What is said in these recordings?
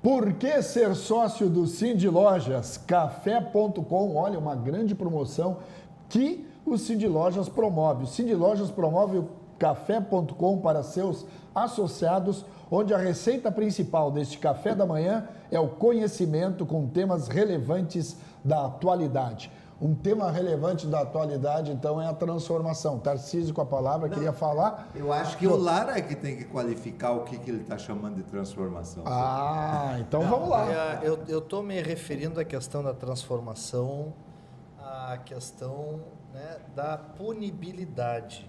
Por que ser sócio do Cindy Lojas? Café.com, olha, uma grande promoção que o Cindy Lojas promove. O Cindy Lojas promove o Café.com para seus associados, onde a receita principal deste café da manhã é o conhecimento com temas relevantes da atualidade. Um tema relevante da atualidade, então, é a transformação. Tarcísio, com a palavra, queria falar. Eu acho que o Lara é que tem que qualificar o que ele está chamando de transformação. Então vamos lá. Eu estou me referindo à questão da transformação, à questão, né, da punibilidade.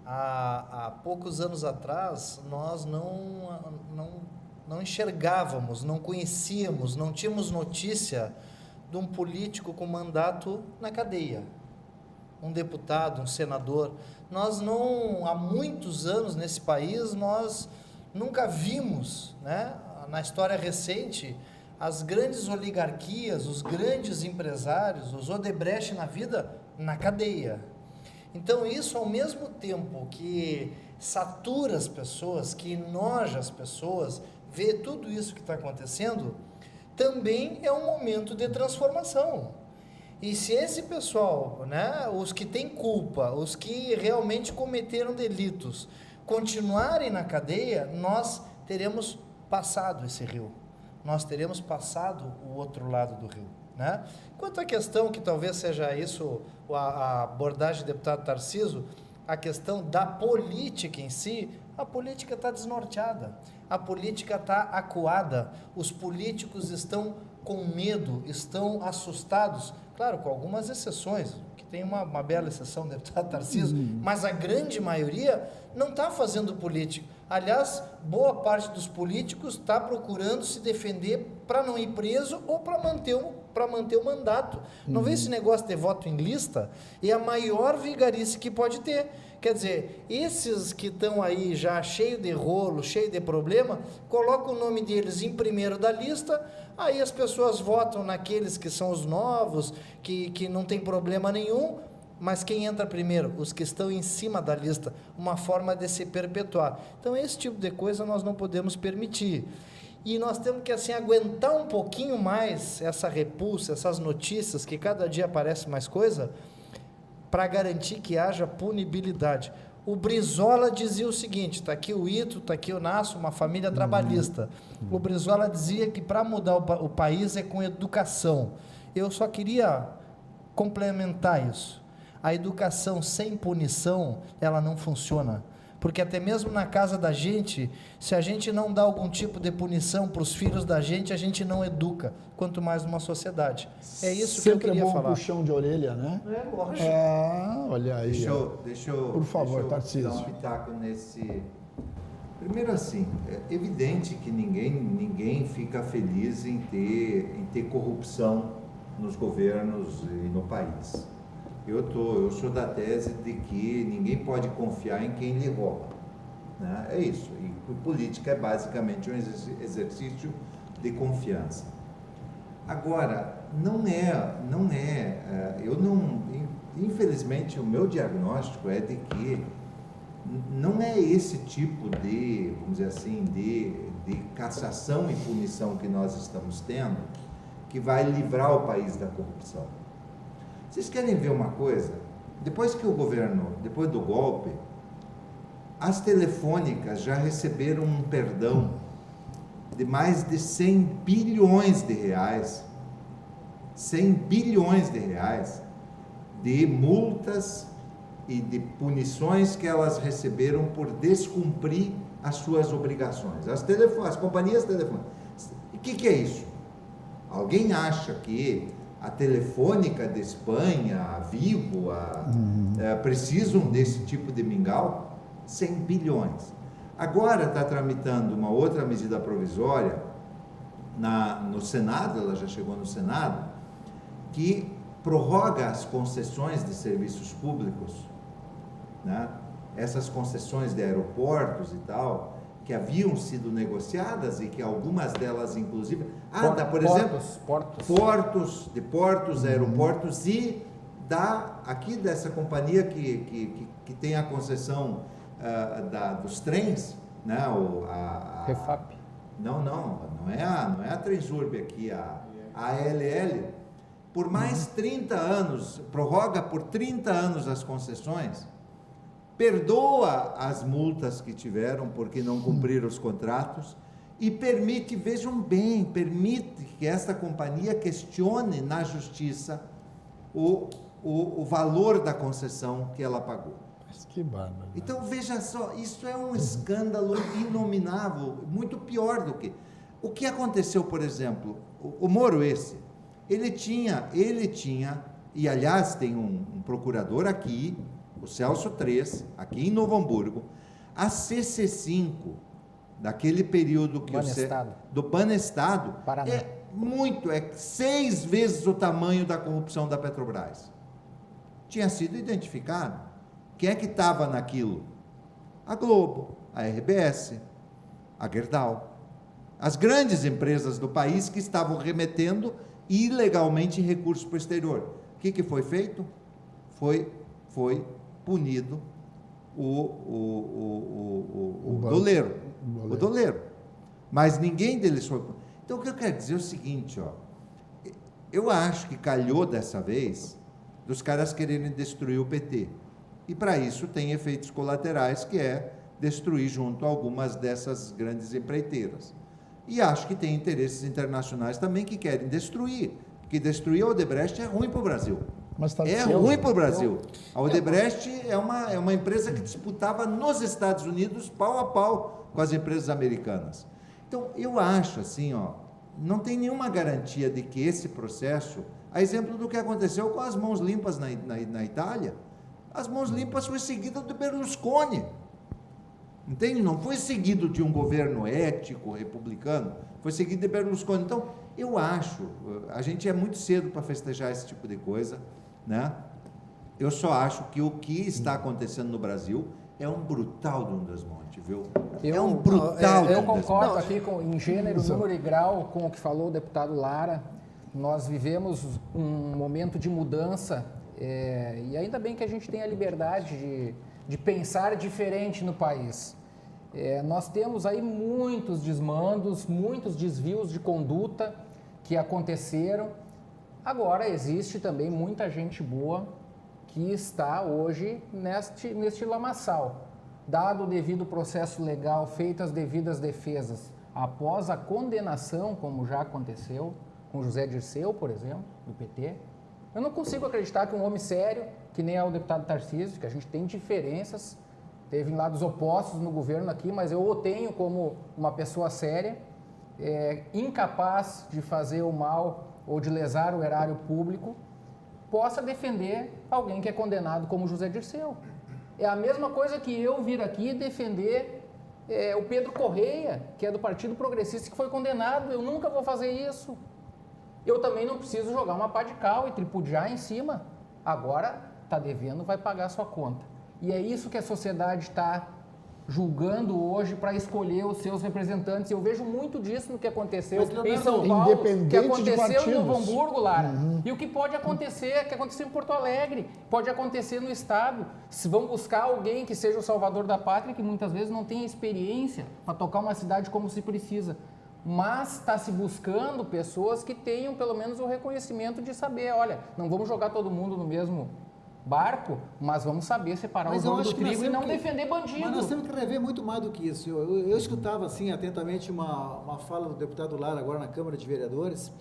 Há poucos anos atrás, nós não enxergávamos, não conhecíamos, não tínhamos notícia de um político com mandato na cadeia, um deputado, um senador. Nós não, há muitos anos nesse país, nós nunca vimos, né, na história recente, as grandes oligarquias, os grandes empresários, os Odebrecht na vida, na cadeia. Então isso, ao mesmo tempo que satura as pessoas, que enoja as pessoas, vê tudo isso que está acontecendo, também é um momento de transformação. E se esse pessoal, né, os que têm culpa, os que realmente cometeram delitos, continuarem na cadeia, nós teremos passado esse rio. Nós teremos passado o outro lado do rio, né? Quanto à questão, que talvez seja isso, a abordagem do deputado Tarcísio, a questão da política em si, a política está desnorteada, a política está acuada, os políticos estão com medo, estão assustados, claro, com algumas exceções, que tem uma bela exceção, deputado Tarcísio, mas a grande maioria não está fazendo política. Aliás, boa parte dos políticos está procurando se defender para não ir preso ou para manter o mandato. Não vê esse negócio de voto em lista? É a maior vigarice que pode ter. Quer dizer, esses que estão aí já cheio de rolo, cheio de problema, colocam o nome deles em primeiro da lista, aí as pessoas votam naqueles que são os novos, que não tem problema nenhum, mas quem entra primeiro? Os que estão em cima da lista, uma forma de se perpetuar. Então, esse tipo de coisa nós não podemos permitir. E nós temos que, assim, aguentar um pouquinho mais essa repulsa, essas notícias, que cada dia aparece mais coisa, para garantir que haja punibilidade. O Brizola dizia o seguinte, está aqui o Ito, está aqui o Nasso, uma família trabalhista. O Brizola dizia que para mudar o país é com educação. Eu só queria complementar isso. A educação sem punição, ela não funciona. Porque até mesmo na casa da gente, se a gente não dá algum tipo de punição para os filhos da gente, a gente não educa, quanto mais numa sociedade. É isso que eu queria falar. Sempre é bom puxão de orelha, né? É, lógico. Olha aí. Deixa eu por favor, Tarcísio. dar um pitaco nesse... Primeiro assim, é evidente que ninguém fica feliz em ter corrupção nos governos e no país. Eu sou da tese de que ninguém pode confiar em quem lhe rouba, né? É isso. E política é basicamente um exercício de confiança. Agora, infelizmente o meu diagnóstico é de que não é esse tipo de, vamos dizer assim, de cassação e punição que nós estamos tendo que vai livrar o país da corrupção. Vocês querem ver uma coisa? Depois do golpe, as telefônicas já receberam um perdão de mais de 100 bilhões de reais, 100 bilhões de reais de multas e de punições que elas receberam por descumprir as suas obrigações. As companhias telefônicas. E o que é isso? Alguém acha que a Telefônica de Espanha, a Vivo, precisam desse tipo de mingau? 100 bilhões. Agora está tramitando uma outra medida provisória no Senado, ela já chegou no Senado, que prorroga as concessões de serviços públicos, né? Essas concessões de aeroportos e tal, que haviam sido negociadas e que algumas delas, inclusive, por exemplo, portos, aeroportos e aqui dessa companhia que tem a concessão dos trens, né? Refap. Não, não é a Transurb aqui, a ALL, por mais 30 anos, prorroga por 30 anos as concessões, perdoa as multas que tiveram porque não cumpriram os contratos e permite, vejam bem, permite que esta companhia questione na justiça o valor da concessão que ela pagou. Mas que bárbaro. Então, veja só, isso é um escândalo inominável, muito pior do que... O que aconteceu, por exemplo, o Moro ele tinha, e aliás tem um procurador aqui, o Celso Tres, aqui em Novo Hamburgo, a CC5, daquele período que do Banestado, é 6 vezes o tamanho da corrupção da Petrobras. Tinha sido identificado. Quem é que estava naquilo? A Globo, a RBS, a Gerdau, as grandes empresas do país que estavam remetendo ilegalmente recursos para o exterior. O que foi feito? Foi punido o doleiro. O doleiro. Mas ninguém deles foi. Então, o que eu quero dizer é o seguinte, ó, eu acho que calhou dessa vez dos caras quererem destruir o PT. E para isso tem efeitos colaterais, que é destruir junto a algumas dessas grandes empreiteiras. E acho que tem interesses internacionais também que querem destruir, porque destruir a Odebrecht é ruim para o Brasil. É ruim para o Brasil. A Odebrecht é uma empresa que disputava nos Estados Unidos pau a pau com as empresas americanas. Então, eu acho assim, ó, não tem nenhuma garantia de que esse processo, a exemplo do que aconteceu com as mãos limpas na Itália, as mãos limpas foi seguida do Berlusconi. Entende? Não foi seguido de um governo ético, republicano, foi seguido de Berlusconi. Então, eu acho, a gente é muito cedo para festejar esse tipo de coisa, né? Eu só acho que o que está acontecendo no Brasil é um brutal de um desmonte, viu? É um brutal Eu concordo aqui em gênero, número e grau com o que falou o deputado Lara. Nós vivemos um momento de mudança e ainda bem que a gente tem a liberdade de pensar diferente no país. Nós temos aí muitos desmandos, muitos desvios de conduta que aconteceram. Agora, existe também muita gente boa que está hoje neste lamaçal. Dado o devido processo legal, feitas as devidas defesas, após a condenação, como já aconteceu com José Dirceu, por exemplo, do PT, eu não consigo acreditar que um homem sério, que nem é o deputado Tarcísio, que a gente tem diferenças, teve lados opostos no governo aqui, mas eu o tenho como uma pessoa séria, incapaz de fazer o mal ou de lesar o erário público, possa defender alguém que é condenado como José Dirceu. É a mesma coisa que eu vir aqui defender o Pedro Correia, que é do Partido Progressista, que foi condenado. Eu nunca vou fazer isso. Eu também não preciso jogar uma pá de cal e tripudiar em cima. Agora, está devendo, vai pagar a sua conta. E é isso que a sociedade está julgando hoje para escolher os seus representantes. Eu vejo muito disso no que aconteceu em São Paulo, que aconteceu em Novo Hamburgo, Lara. E o que pode acontecer, que aconteceu em Porto Alegre, pode acontecer no Estado. Se vão buscar alguém que seja o salvador da pátria, que muitas vezes não tem experiência para tocar uma cidade como se precisa. Mas está se buscando pessoas que tenham pelo menos o reconhecimento de saber, olha, não vamos jogar todo mundo no mesmo barco, mas vamos saber separar o joio do trigo e não defender bandido. Mas nós temos que rever muito mais do que isso. Eu escutava assim atentamente uma fala do deputado Lara agora na Câmara de Vereadores,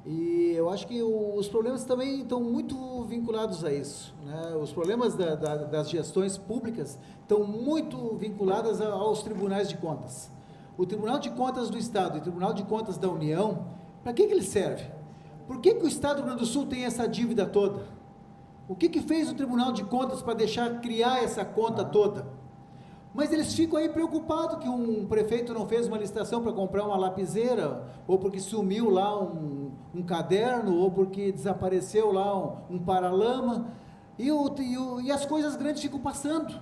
e eu acho que os problemas também estão muito vinculados a isso, né? Os problemas das gestões públicas estão muito vinculados aos tribunais de contas. O Tribunal de Contas do Estado e o Tribunal de Contas da União, para que ele serve? Por que o Estado do Rio Grande do Sul tem essa dívida toda? O que fez o Tribunal de Contas para deixar criar essa conta toda? Mas eles ficam aí preocupados que um prefeito não fez uma licitação para comprar uma lapiseira, ou porque sumiu lá um caderno, ou porque desapareceu lá um paralama, e as coisas grandes ficam passando,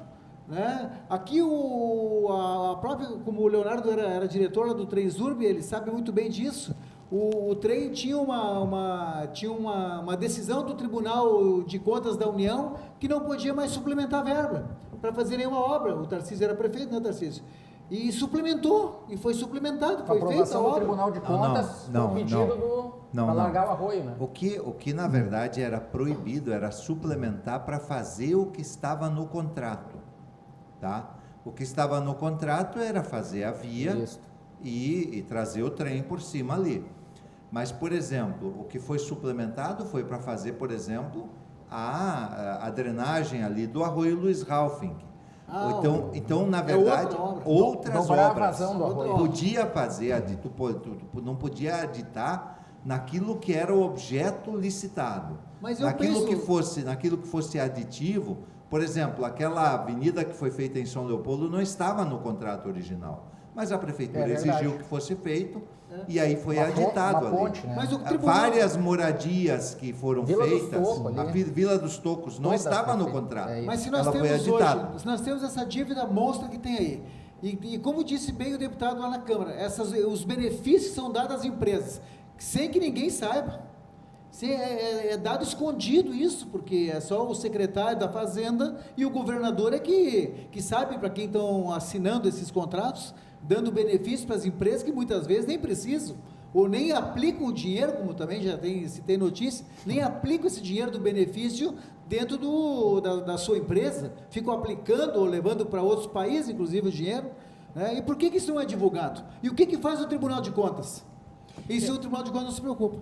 né? Aqui a própria, como o Leonardo era diretor lá do Transurb, ele sabe muito bem disso. O trem tinha uma decisão do Tribunal de Contas da União que não podia mais suplementar verba para fazer nenhuma obra. O Tarcísio era prefeito, né, Tarcísio? e suplementou, e foi suplementado, A foi feita a aprovação do obra. Tribunal de Contas no pedido para largar o arroio, né? O que na verdade era proibido era suplementar para fazer o que estava no contrato, tá? O que estava no contrato era fazer a via e trazer o trem por cima ali. Mas, por exemplo, o que foi suplementado foi para fazer, por exemplo, a drenagem ali do arroio Luiz Ralfing. Então, na verdade, outras obras podia fazer, tu não podia aditar naquilo que era o objeto licitado. Mas naquilo que fosse aditivo, por exemplo, aquela avenida que foi feita em São Leopoldo não estava no contrato original, mas a prefeitura exigiu que fosse feito e aí foi aditado ali. Ponte, né? Mas o tribunal... Várias moradias que foram feitas, a Vila dos Tocos não estava no contrato. Mas se nós ela temos foi aditada. hoje, se nós temos essa dívida monstra que tem aí, e como disse bem o deputado lá na Câmara, os benefícios são dados às empresas, sem que ninguém saiba. É dado escondido isso, porque é só o secretário da Fazenda e o governador que sabe para quem estão assinando esses contratos, dando benefícios para as empresas que muitas vezes nem precisam, ou nem aplicam o dinheiro, como também se tem notícia, nem aplicam esse dinheiro do benefício dentro da sua empresa, ficam aplicando ou levando para outros países, inclusive o dinheiro, né? E por que isso não é divulgado? E o que faz o Tribunal de Contas? Isso o Tribunal de Contas não se preocupa.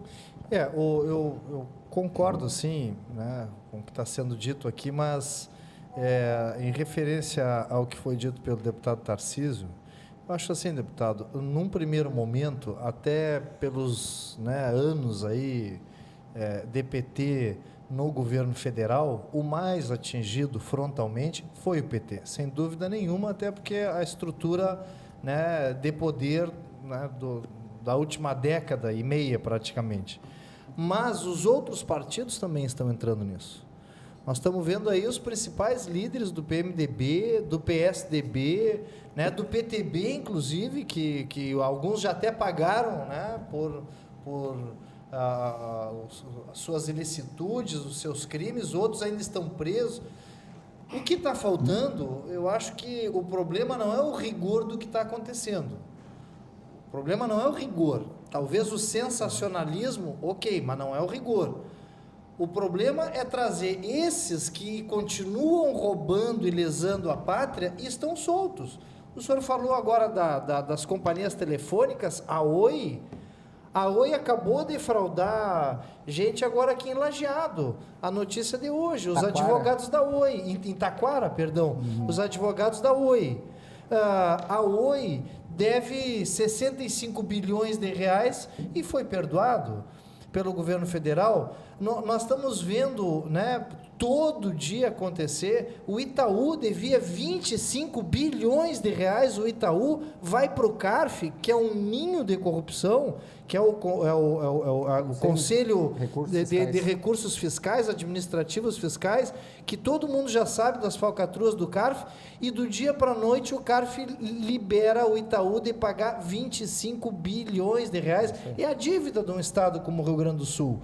Eu concordo, sim, né, com o que está sendo dito aqui, mas em referência ao que foi dito pelo deputado Tarcísio, eu acho assim, deputado, num primeiro momento, até pelos anos aí de PT no governo federal, o mais atingido frontalmente foi o PT, sem dúvida nenhuma, até porque a estrutura de poder da última década e meia praticamente. Mas os outros partidos também estão entrando nisso. Nós estamos vendo aí os principais líderes do PMDB, do PSDB, do PTB, inclusive, que alguns já até pagaram por as suas ilicitudes, os seus crimes, outros ainda estão presos. O que está faltando, eu acho que o problema não é o rigor do que está acontecendo. O problema não é o rigor. Talvez o sensacionalismo, ok, mas não é o rigor. O problema é trazer esses que continuam roubando e lesando a pátria e estão soltos. O senhor falou agora das companhias telefônicas, a Oi acabou de defraudar gente agora aqui em Lajeado. A notícia de hoje, os advogados da Oi, em Taquara, perdão, os advogados da Oi. A Oi deve 65 bilhões de reais e foi perdoado pelo governo federal. Nós estamos vendo, todo dia acontecer. O Itaú devia 25 bilhões de reais, o Itaú vai para o CARF, que é um ninho de corrupção, que é o Conselho de Recursos Fiscais, Administrativos Fiscais, que todo mundo já sabe das falcatruas do CARF, e do dia para a noite o CARF libera o Itaú de pagar 25 bilhões de reais. É a dívida de um estado como o Rio Grande do Sul.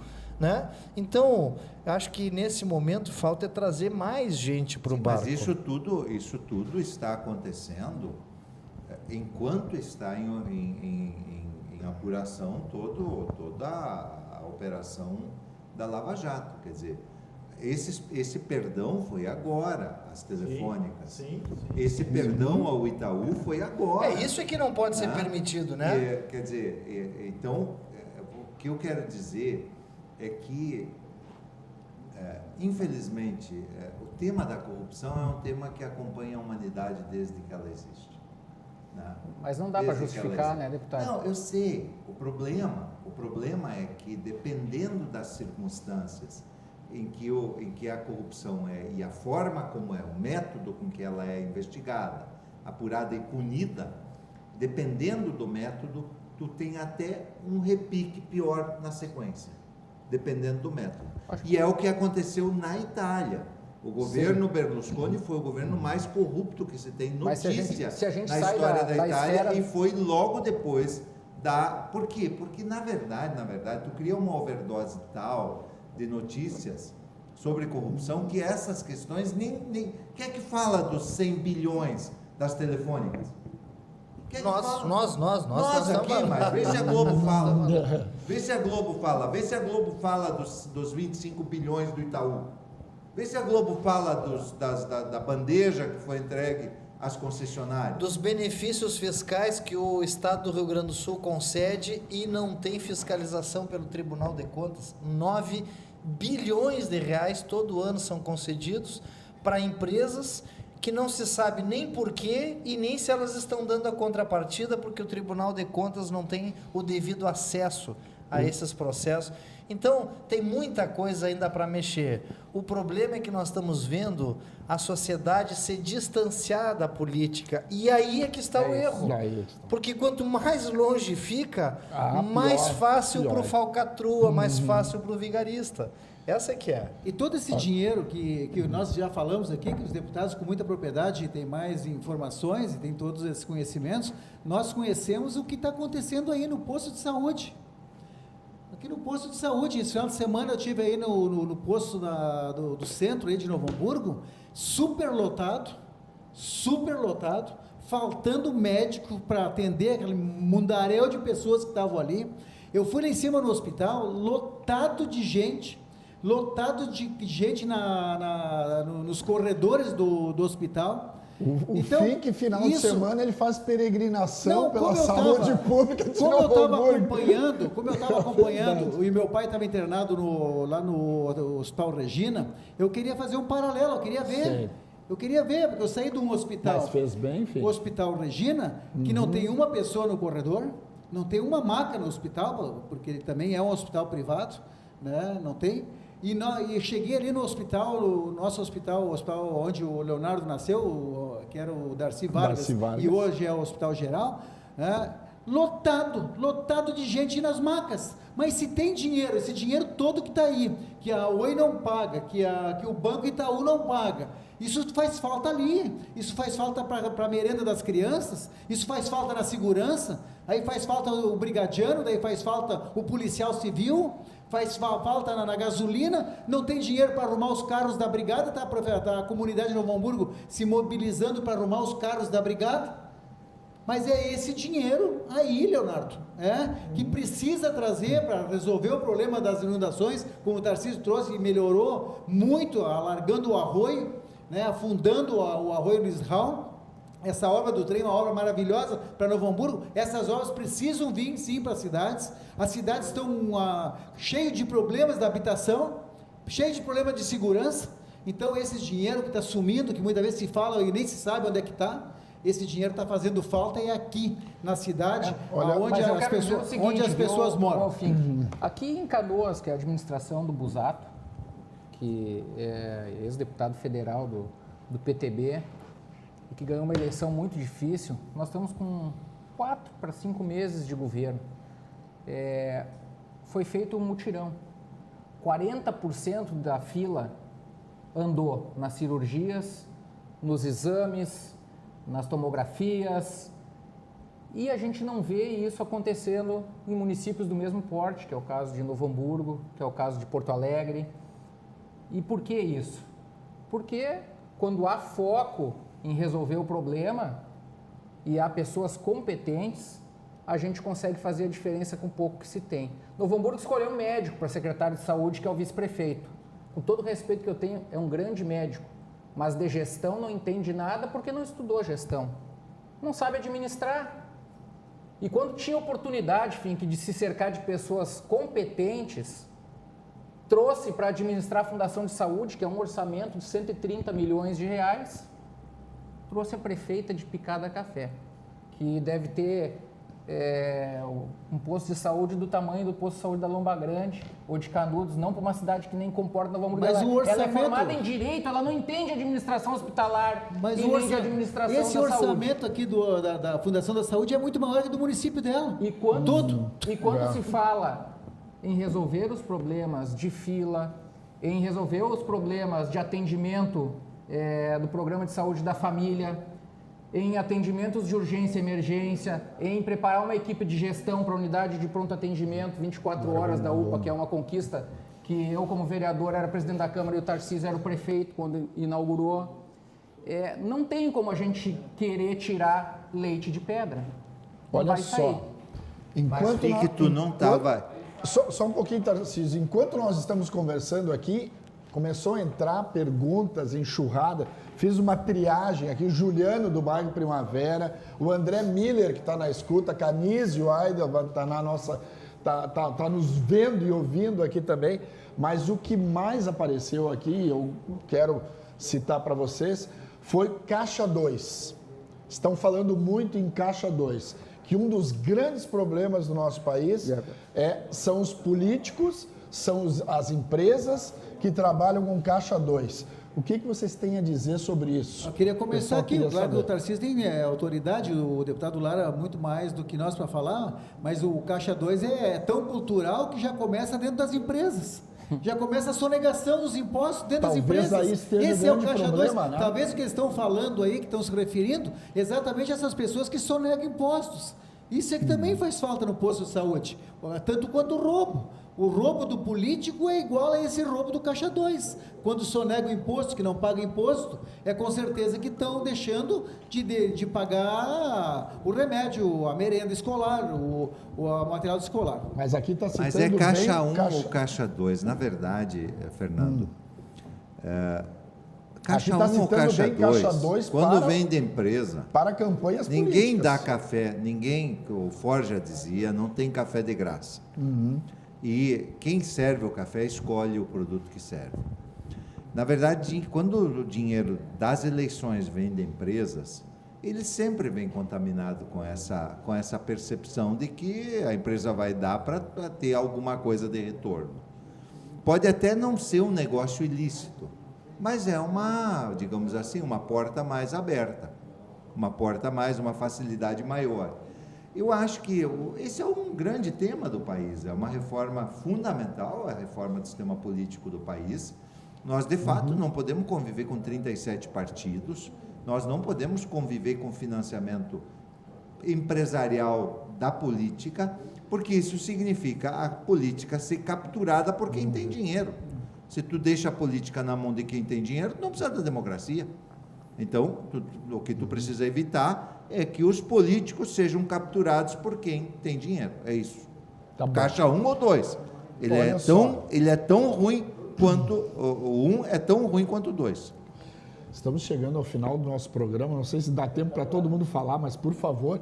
Então, acho que nesse momento falta trazer mais gente para o barco. Mas isso tudo está acontecendo enquanto está em apuração toda a operação da Lava Jato. Quer dizer, esse perdão foi agora, as telefônicas. Sim. Esse perdão ao Itaú foi agora. Isso é que não pode ser permitido, Quer dizer, então, o que eu quero dizer é que, infelizmente, o tema da corrupção é um tema que acompanha a humanidade desde que ela existe. Mas não dá para justificar, deputado? Não, eu sei. O problema é que, dependendo das circunstâncias em que a corrupção e a forma como o método com que ela é investigada, apurada e punida, dependendo do método, tu tem até um repique pior na sequência. Dependendo do método. E é o que aconteceu na Itália. O governo Berlusconi foi o governo mais corrupto que se tem notícia na história da Itália, e foi logo depois da... Por quê? Porque, na verdade, tu cria uma overdose tal de notícias sobre corrupção que essas questões nem... Quem é que fala dos 100 bilhões das telefônicas? Quem Nós aqui, estamos- mas vê se a Globo fala. Vê se a Globo fala. Vê se a Globo fala dos 25 bilhões do Itaú. Vê se a Globo fala da bandeja que foi entregue às concessionárias. Dos benefícios fiscais que o Estado do Rio Grande do Sul concede e não tem fiscalização pelo Tribunal de Contas. 9 bilhões de reais todo ano são concedidos para empresas que não se sabe nem porquê e nem se elas estão dando a contrapartida, porque o Tribunal de Contas não tem o devido acesso a esses processos. Então, tem muita coisa ainda para mexer. O problema é que nós estamos vendo a sociedade se distanciar da política. E aí é que está o erro. Porque quanto mais longe fica, mais fácil para o falcatrua, mais fácil para o vigarista. Essa é que é. E todo esse dinheiro que nós já falamos aqui, que os deputados com muita propriedade têm mais informações e têm todos esses conhecimentos, nós conhecemos o que está acontecendo aí no posto de saúde. Aqui no posto de saúde, esse final de semana eu estive aí no posto do centro aí de Novo Hamburgo, super lotado, faltando médico para atender aquele mundaréu de pessoas que estavam ali. Eu fui lá em cima no hospital, lotado de gente nos corredores do hospital. O Então, FIC, final de semana, ele faz peregrinação Não, pela como eu saúde tava- pública de Como eu Novo estava Hamburgo. acompanhando, e meu pai estava internado lá no Hospital Regina, eu queria fazer um paralelo, eu queria ver. Sei. Eu queria ver, porque eu saí de um hospital, Mas fez bem, fez. o Hospital Regina, que não tem uma pessoa no corredor, não tem uma maca no hospital, porque ele também é um hospital privado, né? Não tem. E eu cheguei ali no hospital, o nosso hospital, o hospital onde o Leonardo nasceu, que era o Darcy Vargas, e hoje é o Hospital Geral, né? Lotado de gente nas macas. Mas se tem dinheiro, esse dinheiro todo que está aí, que a Oi não paga, que o Banco Itaú não paga, isso faz falta ali, isso faz falta para a merenda das crianças, isso faz falta na segurança, aí faz falta o brigadiano, daí faz falta o policial civil, faz falta na gasolina, não tem dinheiro para arrumar os carros da brigada, tá a comunidade de Novo Hamburgo se mobilizando para arrumar os carros da brigada. Mas é esse dinheiro aí, Leonardo, que precisa trazer para resolver o problema das inundações, como o Tarcísio trouxe e melhorou muito, alargando o arroio, né, afundando o arroio Luiz Raul. Essa obra do trem é uma obra maravilhosa para Novo Hamburgo. Essas obras precisam vir sim para as cidades estão cheias de problemas da habitação, cheias de problemas de segurança. Então esse dinheiro que está sumindo, que muitas vezes se fala e nem se sabe onde é que está, esse dinheiro está fazendo falta aqui na cidade, onde as pessoas moram. Aqui em Canoas, que é a administração do Busato, que é ex-deputado federal do PTB, e que ganhou uma eleição muito difícil, nós estamos com 4 para 5 meses de governo. Foi feito um mutirão. 40% da fila andou nas cirurgias, nos exames, nas tomografias, e a gente não vê isso acontecendo em municípios do mesmo porte, que é o caso de Novo Hamburgo, que é o caso de Porto Alegre. E por que isso? Porque quando há foco em resolver o problema e há pessoas competentes, a gente consegue fazer a diferença com o pouco que se tem. Novo Hamburgo escolheu um médico para secretário de saúde, que é o vice-prefeito. Com todo o respeito que eu tenho, é um grande médico, mas de gestão não entende nada porque não estudou gestão. Não sabe administrar. E quando tinha oportunidade, Fink, de se cercar de pessoas competentes, trouxe para administrar a Fundação de Saúde, que é um orçamento de 130 milhões de reais, trouxe a prefeita de Picada Café, que deve ter um posto de saúde do tamanho do posto de saúde da Lomba Grande ou de Canudos, não para uma cidade que nem comporta Novo Hamburgo. Mas o orçamento... Ela é formada em direito, ela não entende administração hospitalar, mas nem de administração esse da orçamento saúde. aqui da Fundação da Saúde é muito maior que do município dela. E quando se fala em resolver os problemas de fila, em resolver os problemas de atendimento do programa de saúde da família, em atendimentos de urgência e emergência, em preparar uma equipe de gestão para a unidade de pronto atendimento 24 horas da UPA, que é uma conquista que eu, como vereador, era presidente da Câmara e o Tarcísio era o prefeito quando inaugurou. Não tem como a gente querer tirar leite de pedra. Olha vai só. sair. Enquanto E que tu não estava... Só um pouquinho, Tarcísio. Enquanto nós estamos conversando aqui, começou a entrar perguntas, enxurrada. Fiz uma triagem aqui, o Juliano do bairro Primavera, o André Miller, que está na escuta, Canísio Aida está na nossa... Tá nos vendo e ouvindo aqui também. Mas o que mais apareceu aqui, eu quero citar para vocês, foi Caixa 2. Estão falando muito em Caixa 2, que um dos grandes problemas do nosso país são os políticos, são as empresas que trabalham com Caixa 2. O que vocês têm a dizer sobre isso? Eu queria começar aqui, claro que o saber. Tarcísio tem autoridade, o deputado Lara muito mais do que nós para falar, mas o Caixa 2 é tão cultural que já começa dentro das empresas. Já começa a sonegação dos impostos dentro das Talvez empresas. aí esteja Esse é o grande Caixa problema, 2. né? Talvez o que eles estão falando aí, que estão se referindo, exatamente essas pessoas que sonegam impostos. Isso é que também faz falta no posto de saúde, tanto quanto o roubo. O roubo do político é igual a esse roubo do Caixa 2. Quando sonega o imposto, que não paga imposto, é com certeza que estão deixando de pagar o remédio, a merenda escolar, o material escolar. Mas aqui está citando Mas é Caixa bem 1 ou Caixa 2? Na verdade, Fernando, Caixa Aqui tá 1 ou citando Caixa bem 2, Caixa 2 quando para- vem de empresa, para campanhas ninguém políticas. dá café, o Forja dizia, não tem café de graça. E quem serve o café escolhe o produto que serve. Na verdade, quando o dinheiro das eleições vem de empresas, ele sempre vem contaminado com essa percepção de que a empresa vai dar para ter alguma coisa de retorno. Pode até não ser um negócio ilícito, mas é digamos assim, uma porta mais aberta, uma facilidade maior. Eu acho que esse é um grande tema do país, é uma reforma fundamental, a reforma do sistema político do país. Nós, de fato, não podemos conviver com 37 partidos, nós não podemos conviver com financiamento empresarial da política, porque isso significa a política ser capturada por quem tem dinheiro. Se tu deixa a política na mão de quem tem dinheiro, tu não precisa da democracia. Então, o que tu precisa evitar é que os políticos sejam capturados por quem tem dinheiro. É isso. Tá bom. Caixa 1 ou 2. Ele é tão ruim quanto o 1 é tão ruim quanto o 2. Estamos chegando ao final do nosso programa. Não sei se dá tempo para todo mundo falar, mas por favor,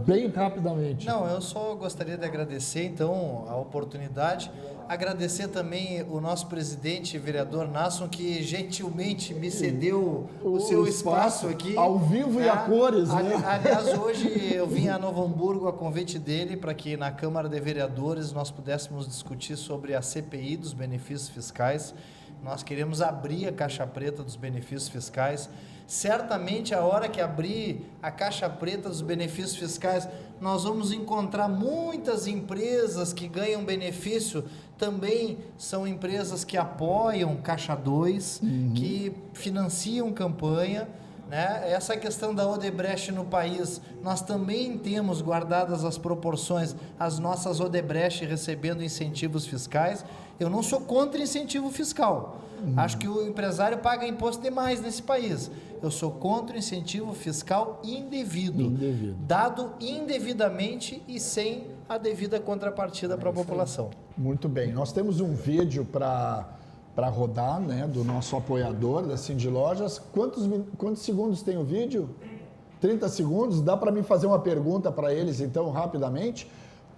bem rapidamente. Não, eu só gostaria de agradecer, então, a oportunidade. Agradecer também o nosso presidente, vereador Nasson, que gentilmente me cedeu o seu espaço aqui. Ao vivo e a cores, né? Aliás, hoje eu vim a Novo Hamburgo a convite dele para que na Câmara de Vereadores nós pudéssemos discutir sobre a CPI dos benefícios fiscais. Nós queremos abrir a caixa preta dos benefícios fiscais. Certamente, a hora que abrir a caixa preta dos benefícios fiscais, nós vamos encontrar muitas empresas que ganham benefício, também são empresas que apoiam Caixa 2, que financiam campanha, né? Essa questão da Odebrecht no país, nós também temos guardadas as proporções, as nossas Odebrecht recebendo incentivos fiscais. Eu não sou contra incentivo fiscal. Acho que o empresário paga imposto demais nesse país. Eu sou contra o incentivo fiscal indevido, dado indevidamente e sem a devida contrapartida para a população. Muito bem. Nós temos um vídeo para rodar, né, do nosso apoiador da Cindy Lojas. Quantos segundos tem o vídeo? 30 segundos? Dá para mim fazer uma pergunta para eles, então, rapidamente?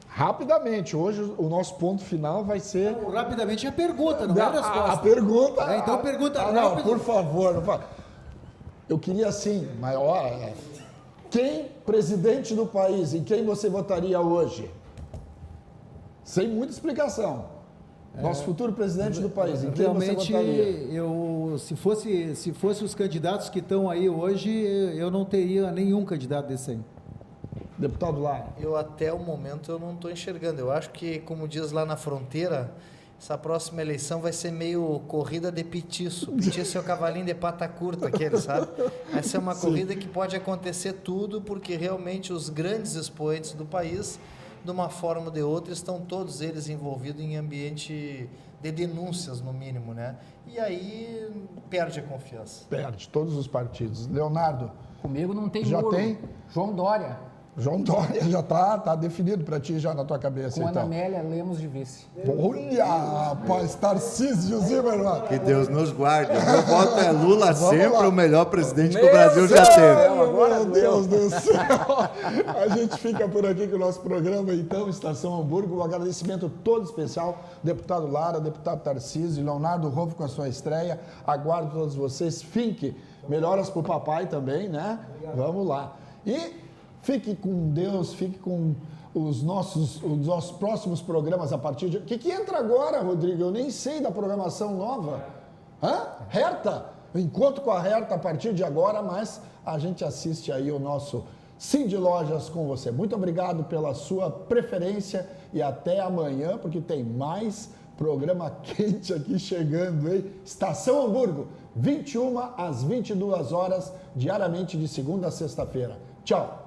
Rapidamente. Hoje o nosso ponto final vai ser... Rapidamente é a pergunta, não é a resposta. A pergunta... Então pergunta não, rápido. por favor. Não fala. Eu queria assim, maior... Quem presidente do país, em quem você votaria hoje? Sem muita explicação. Nosso futuro presidente do país, em quem Realmente, você votaria? se fosse os candidatos que estão aí hoje, eu não teria nenhum candidato desse aí. Deputado Lara. Eu até o momento eu não estou enxergando. Eu acho que, como diz lá na fronteira, essa próxima eleição vai ser meio corrida de petiço. Petiço é o cavalinho de pata curta, aquele, sabe? Essa é uma corrida que pode acontecer tudo, porque realmente os grandes expoentes do país, de uma forma ou de outra, estão todos eles envolvidos em ambiente de denúncias, no mínimo, né? E aí perde a confiança. Perde, todos os partidos. Leonardo. Comigo não tem Já muro. tem? João Dória. João Dória já tá definido para ti, já na tua cabeça. Com Ana então. Amélia Lemos de vice. Olha, rapaz, Tarcísio Zimmermann. Que Deus nos guarde. Meu voto é Lula, sempre lá. o melhor presidente que o Brasil já teve. Meu Deus do céu. A gente fica por aqui com o nosso programa, então, Estação Hamburgo. Um agradecimento todo especial, deputado Lara, deputado Tarcísio, Leonardo Rolfo com a sua estreia. Aguardo todos vocês. Fink, melhoras pro papai também, né? Vamos lá. E fique com Deus, fique com os nossos próximos programas a partir de... O que entra agora, Rodrigo? Eu nem sei da programação nova. Herta? Encontro com a Herta a partir de agora, mas a gente assiste aí o nosso Sim de Lojas com você. Muito obrigado pela sua preferência e até amanhã, porque tem mais programa quente aqui chegando, hein? Estação Hamburgo, 21 às 22 horas, diariamente de segunda a sexta-feira. Tchau!